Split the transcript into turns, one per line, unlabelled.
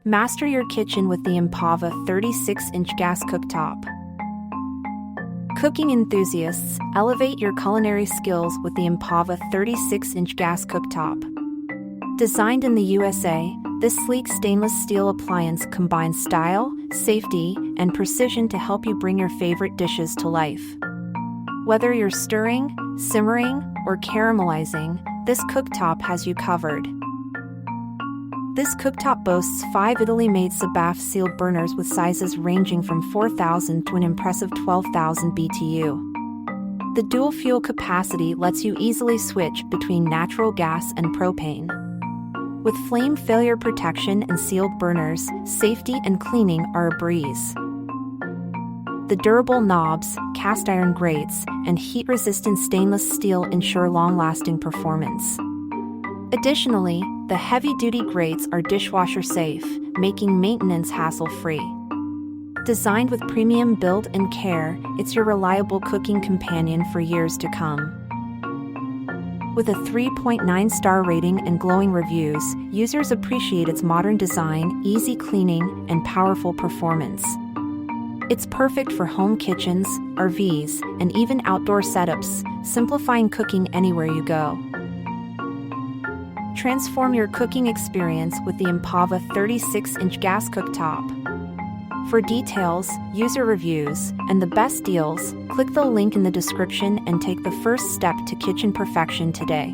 Master your kitchen with the Empava 36-inch gas cooktop. Cooking enthusiasts, elevate your culinary skills with the Empava 36-inch gas cooktop. Designed in the USA, this sleek stainless steel appliance combines style, safety, and precision to help you bring your favorite dishes to life. Whether you're stirring, simmering, or caramelizing, this cooktop has you covered. This cooktop boasts 5 Italy-made Sabaf sealed burners with sizes ranging from 4,000 to an impressive 12,000 BTU. The dual fuel capacity lets you easily switch between natural gas and propane. With flame failure protection and sealed burners, safety and cleaning are a breeze. The durable knobs, cast iron grates, and heat-resistant stainless steel ensure long-lasting performance. Additionally, the heavy-duty grates are dishwasher-safe, making maintenance hassle-free. Designed with premium build and care, it's your reliable cooking companion for years to come. With a 3.9-star rating and glowing reviews, users appreciate its modern design, easy cleaning, and powerful performance. It's perfect for home kitchens, RVs, and even outdoor setups, simplifying cooking anywhere you go. Transform your cooking experience with the Empava 36-inch gas cooktop. For details, user reviews, and the best deals, click the link in the description and take the first step to kitchen perfection today.